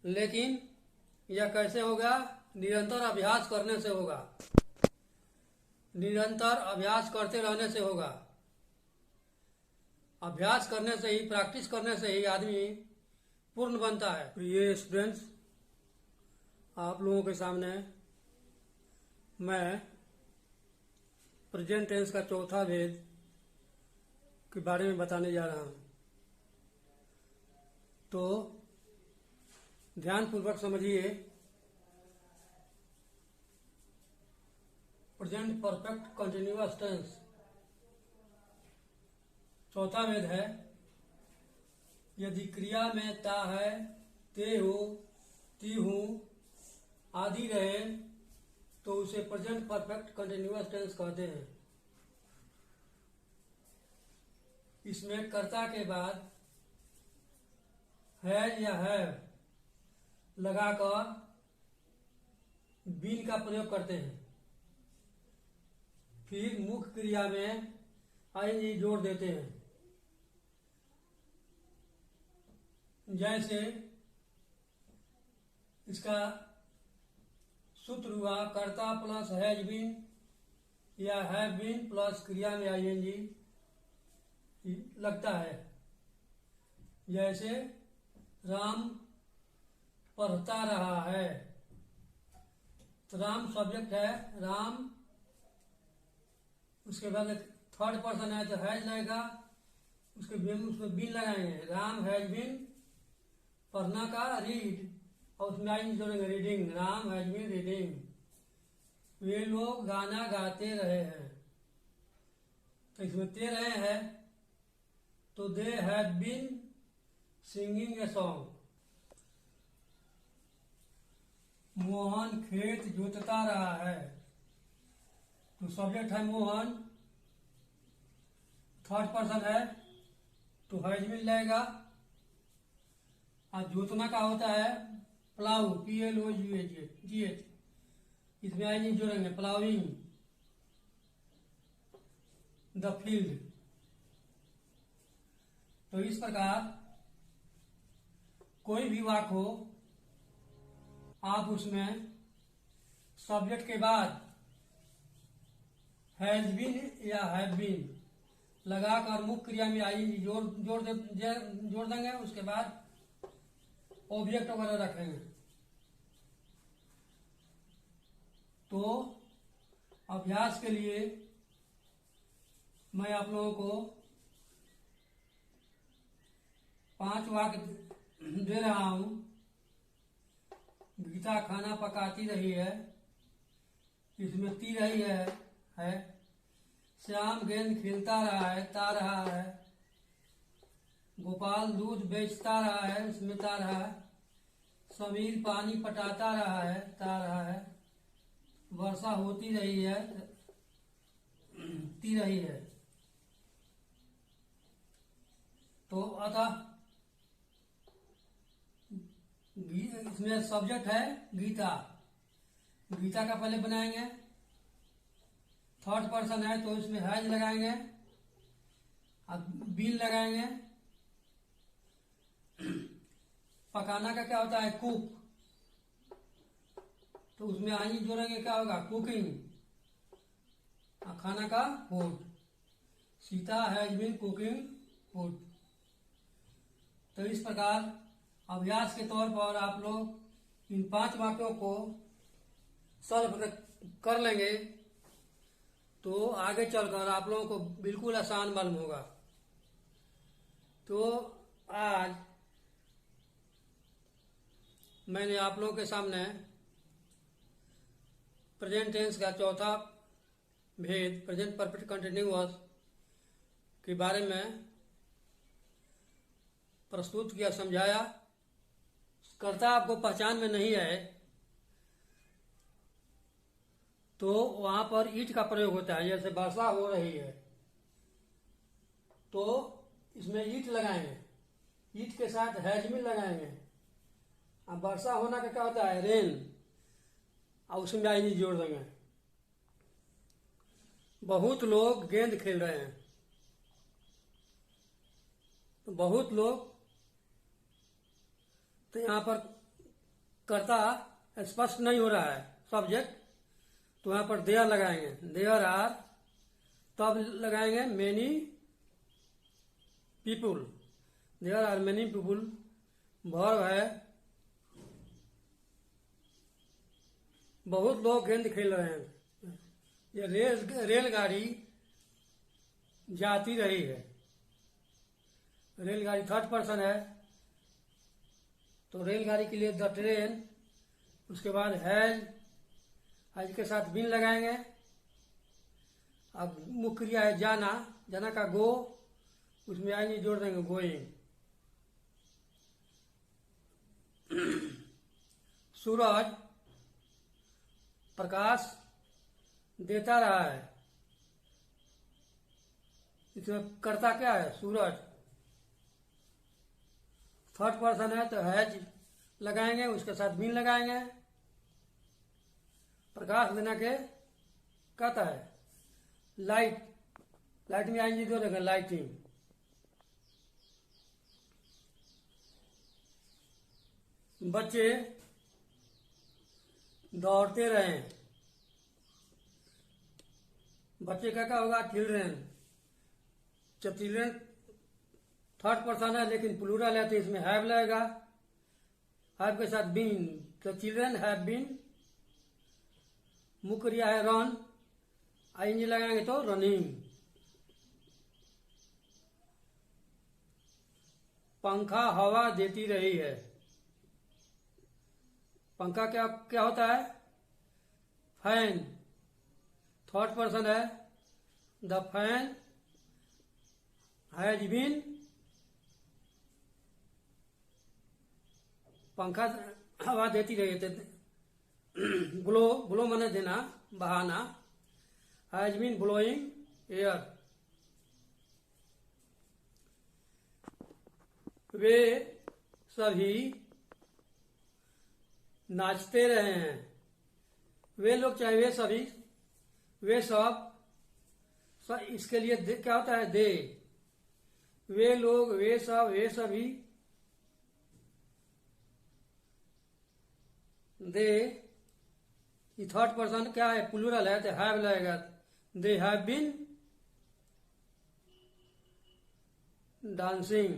लेकिन यह कैसे होगा? निरंतर अभ्यास करने से होगा। निरंतर अभ्यास करते रहने से होगा। अभ्यास करने से ही, प्रैक्टिस करने से ही आदमी पूर्ण बनता है। प्रिय स्टूडेंट्स, आप लोगों के सामने मैं प्रेजेंट टेंस का चौथा भेद के बारे में बताने जा रहा हूं। तो ध्यानपूर्वक समझिए। प्रेजेंट परफेक्ट कंटिन्यूअस टेंस चौथा भेद है। यदि क्रिया में ता है, ते हो, ती हूं आदि रहे तो उसे प्रेजेंट परफेक्ट कंटिन्यूअस टेंस कहते हैं। इसमें कर्ता के बाद है या है लगाकर बीन का प्रयोग करते हैं। फिर मुख्य क्रिया में आईएनजी जोड़ देते हैं। जैसे इसका सूत्र हुआ कर्ता प्लस हैज बीन या हैव बीन प्लस क्रिया में आईएनजी लगता है। जैसे राम पढ़ता रहा है, तो राम सब्जेक्ट है, राम उसके बाद थर्ड पर्सन है तो हैज लगेगा, उसमें बीन लगाएंगे। राम हैज बीन, पढ़ना का रीड, और उसमें आई जोड़ेंगे reading. Ram has been reading. वे लोग गाना गाते रहे हैं, तो इसमें ते रहे हैं तो they have been singing a song. Mohan खेत जोतता रहा है, तो सब्जेक्ट है मोहन, थर्ड पर्सन है तो हैज बीन लगेगा। और जोतना का होता है प्लाउ, PLOUGH, इसमें आई नहीं जोड़ेंगे, प्लाउइंग द फील्ड। तो इस प्रकार कोई भी वाक्य हो, आप उसमें सब्जेक्ट के बाद हैज बीन या हैव बीन लगाकर मुख्य क्रिया में आई जोड़ देंगे। उसके बाद ऑब्जेक्ट वगैरह रखेंगे। तो अभ्यास के लिए मैं आप लोगों को 5 वाक्य दे रहा हूं। गीता खाना पकाती रही है, इसमें ती रही है। श्याम गेंद खेलता रहा है, ता रहा है। गोपाल दूध बेचता रहा है, इसमें ता रहा है। समीर पानी पटाता रहा है, ता रहा है। वर्षा होती रही है, ती रही है। तो अतः इसमें सब्जेक्ट है गीता। गीता का पहले बनाएंगे। थर्ड पर्सन है तो इसमें हैज लगाएंगे और बीन लगाएंगे। पकाना का क्या होता है? कुक, तो उसमें आई जोड़ेंगे, क्या होगा? कुकिंग। और खाना का food, Sita has been cooking food. तो इस प्रकार अभ्यास के तौर पर आप लोग इन 5 वाक्यों को सॉल्व कर लेंगे तो आगे चलकर आप लोगों को बिल्कुल आसान मालूम होगा। तो आज मैंने आप लोगों के सामने प्रेजेंट टेंस का चौथा भेद, प्रेजेंट परफेक्ट कंटिन्यूअस के बारे में प्रस्तुत किया, समझाया। कर्ता आपको पहचान में नहीं है तो वहां पर ईट का प्रयोग होता है। जैसे वर्षा हो रही है तो इसमें ईट लगाएंगे, ईट के साथ हैज बीन लगाएंगे। अब वर्षा होना का क्या होता है? रेन, और उसमें आई जोड़ देंगे। बहुत लोग गेंद खेल रहे हैं, तो बहुत लोग, तो यहाँ पर कर्ता स्पष्ट नहीं हो रहा है सब्जेक्ट, तो यहाँ पर देयर लगाएंगे, देयर आर, तब लगाएंगे many people, there are many people. Verb है बहुत लोग गेंद खेल रहे हैं। ये रेलगाड़ी जाती रही है, रेलगाड़ी थर्ड पर्सन है, तो रेलगाड़ी के लिए द ट्रेन, उसके बाद हैज के साथ बिन लगाएंगे। अब मुख्य क्रिया है जाना, जाना का गो, उसमें आएंगे जोड़ देंगे गोइंग। सूरज प्रकाश देता रहा है, इसमें कर्ता क्या है? सूरज। थर्ड पर्सन है तो हैज लगाएंगे, उसके साथ बिन लगाएंगे। प्रकाश देना के कहता है लाइट, लाइट में आएंगे जो देखें लाइटिंग। बच्चे दौड़ते रहे, बच्चे का क्या होगा? चिल्ड्रेन। जब चिल्ड्रेन थर्ड पर्सन है लेकिन प्लूरल है तो इसमें हैव लगेगा, हैव के साथ बीन, तो चिल्ड्रेन हैव बीन। मुख्य क्रिया है रन, आईएनजी लगाएंगे तो रनिंग। पंखा हवा देती रही है, पंखा क्या क्या होता है? फैन। थर्ड पर्सन है, द फैन हैज बीन, पंखा हवा देती रही है। ब्लो, ब्लो माने देना, बहाना, हैज बीन ब्लोइंग एयर। वे सभी नाचते रहे हैं, वे लोग चाहे वे सभी, वे सब, इसके लिए क्या होता है? दे। वे लोग, वे सब, वे सभी, दे। ये थर्ड पर्सन क्या है? प्लूरल है तो हैव लगेगा, दे हैव बीन डांसिंग।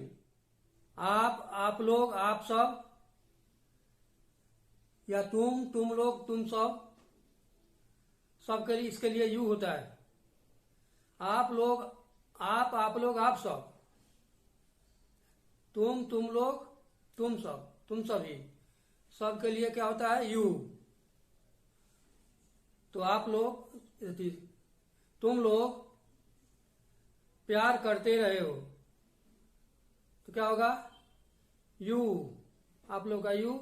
आप लोग, आप सब, या तुम लोग, तुम सब, सबके लिए, इसके लिए यू होता है। आप लोग, आप लोग, आप सब, तुम लोग, तुम सब, तुम सभी, सबके लिए क्या होता है? यू। तो आप लोग, तुम लोग प्यार करते रहे हो, तो क्या होगा? यू, आप लोग का यू।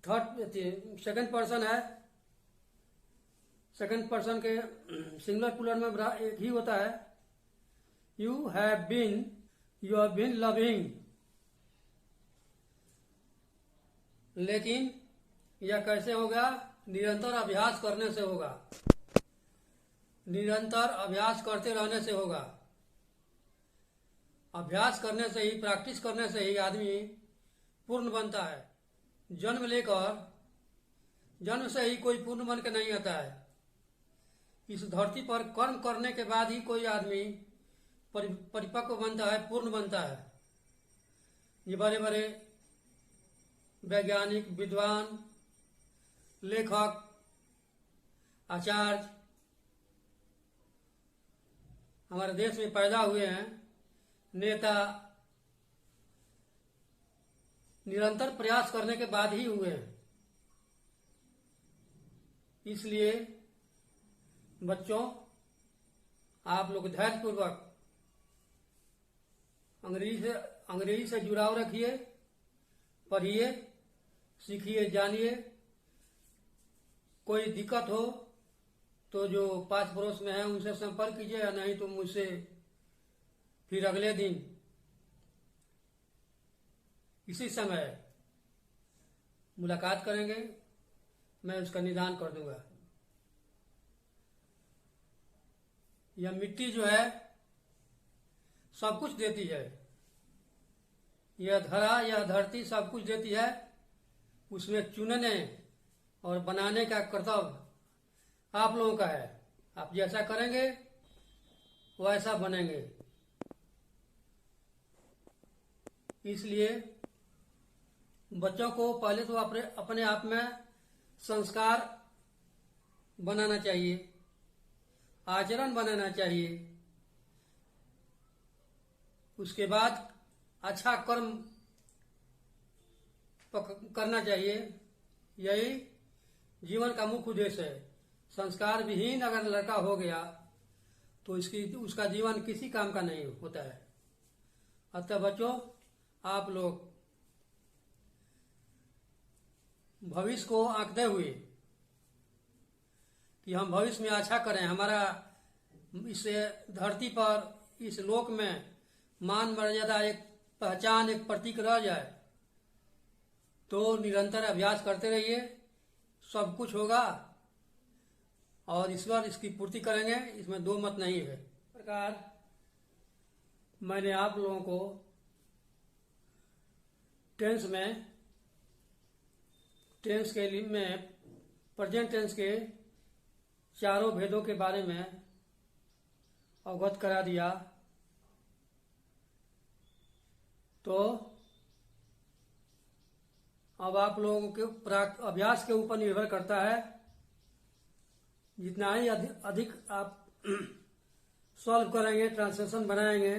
थर्ड सेकंड पर्सन है, सेकंड पर्सन के सिंगुलर प्लूरल में एक ही होता है। You have been, you have been loving. लेकिन यह कैसे होगा? निरंतर अभ्यास करने से होगा, निरंतर अभ्यास करते रहने से होगा। अभ्यास करने से ही, प्रैक्टिस करने से ही आदमी पूर्ण बनता है। जन्म लेकर, जन्म से ही कोई पूर्ण बन के नहीं आता है। इस धरती पर कर्म करने के बाद ही कोई आदमी परिपक्व बनता है, पूर्ण बनता है। ये बड़े बड़े वैज्ञानिक, विद्वान, लेखक, आचार्य हमारे देश में पैदा हुए हैं, नेता, निरंतर प्रयास करने के बाद ही हुए हैं। इसलिए बच्चों, आप लोग धैर्यपूर्वक अंग्रेजी से जुड़ाव रखिए, पढ़िए, सीखिए, जानिए। कोई दिक्कत हो तो जो पास पड़ोस में है उनसे संपर्क कीजिए, या नहीं तो मुझसे फिर अगले दिन इसी समय मुलाकात करेंगे, मैं उसका निदान कर दूंगा। यह मिट्टी जो है सब कुछ देती है, यह धरा, यह धरती सब कुछ देती है, उसमें चुनने और बनाने का कर्तव्य आप लोगों का है। आप जैसा करेंगे वैसा बनेंगे। इसलिए बच्चों को पहले तो अपने आप में संस्कार बनाना चाहिए, आचरण बनाना चाहिए। उसके बाद अच्छा कर्म करना चाहिए। यही जीवन का मुख्य उद्देश्य है। संस्कार विहीन अगर लड़का हो गया तो उसका जीवन किसी काम का नहीं होता है। अतः बच्चों, आप लोग भविष्य को आंकते हुए कि हम भविष्य में अच्छा करें, हमारा इस धरती पर, इस लोक में मान मर्यादा, एक पहचान, एक प्रतीक रह जाए, तो निरंतर अभ्यास करते रहिए। सब कुछ होगा और ईश्वर इसकी पूर्ति करेंगे, इसमें दो मत नहीं है। इस प्रकार मैंने आप लोगों को टेंस के लिए में प्रेजेंट टेंस के चारों भेदों के बारे में अवगत करा दिया। तो अब आप लोगों के अभ्यास के ऊपर निर्भर करता है। जितना ही अधिक आप सॉल्व करेंगे, ट्रांसलेशन बनाएंगे,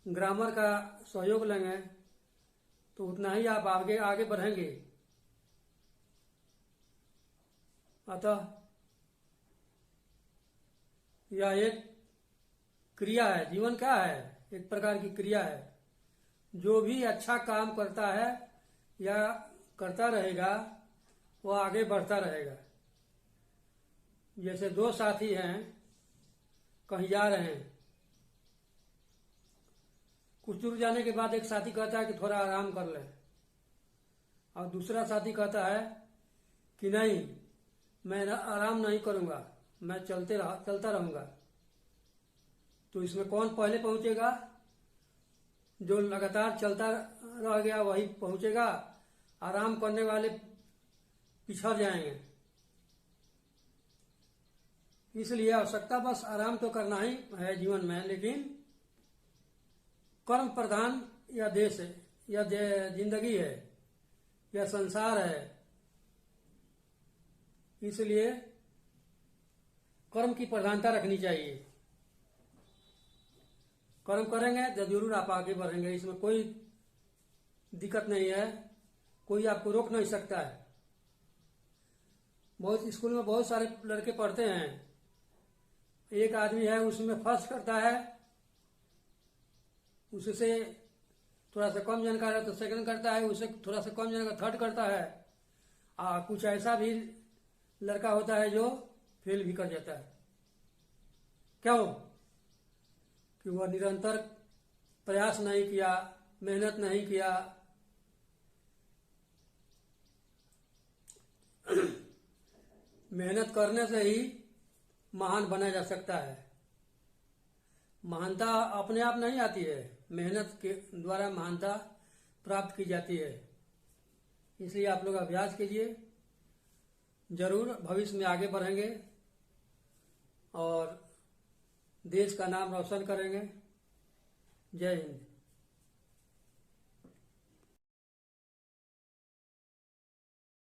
ग्रामर का सहयोग लेंगे, तो उतना ही आप आगे बढ़ेंगे। अतः यह एक क्रिया है। जीवन क्या है? एक प्रकार की क्रिया है। जो भी अच्छा काम करता है या करता रहेगा वह आगे बढ़ता रहेगा। जैसे दो साथी हैं, कहीं जा रहे हैं, कुछ दूर जाने के बाद एक साथी कहता है कि थोड़ा आराम कर ले, और दूसरा साथी कहता है कि नहीं, मैं आराम नहीं करूंगा, मैं चलता रहूंगा। तो इसमें कौन पहले पहुंचेगा? जो लगातार चलता रह गया वही पहुंचेगा। आराम करने वाले पिछड़ जाएंगे। इसलिए आवश्यकता बस आराम तो करना ही है जीवन में, लेकिन कर्म प्रधान यह देश है, यह जिंदगी है, यह संसार है। इसलिए कर्म की प्रधानता रखनी चाहिए। कर्म करेंगे तो जरूर आप आगे बढ़ेंगे, इसमें कोई दिक्कत नहीं है, कोई आपको रोक नहीं सकता है। बहुत स्कूल में बहुत सारे लड़के पढ़ते हैं, एक आदमी है उसमें फर्स्ट करता है, उससे थोड़ा सा कम जानकार है तो सेकंड करता है, उससे थोड़ा सा कम जानकार थर्ड करता है। कुछ ऐसा भी लड़का होता है जो फेल भी कर जाता है। क्यों? कि वह निरंतर प्रयास नहीं किया, मेहनत नहीं किया। मेहनत करने से ही महान बना जा सकता है। महानता अपने आप नहीं आती है, मेहनत के द्वारा महानता प्राप्त की जाती है। इसलिए आप लोग अभ्यास कीजिए, जरूर भविष्य में आगे बढ़ेंगे और देश का नाम रोशन करेंगे। जय हिंद।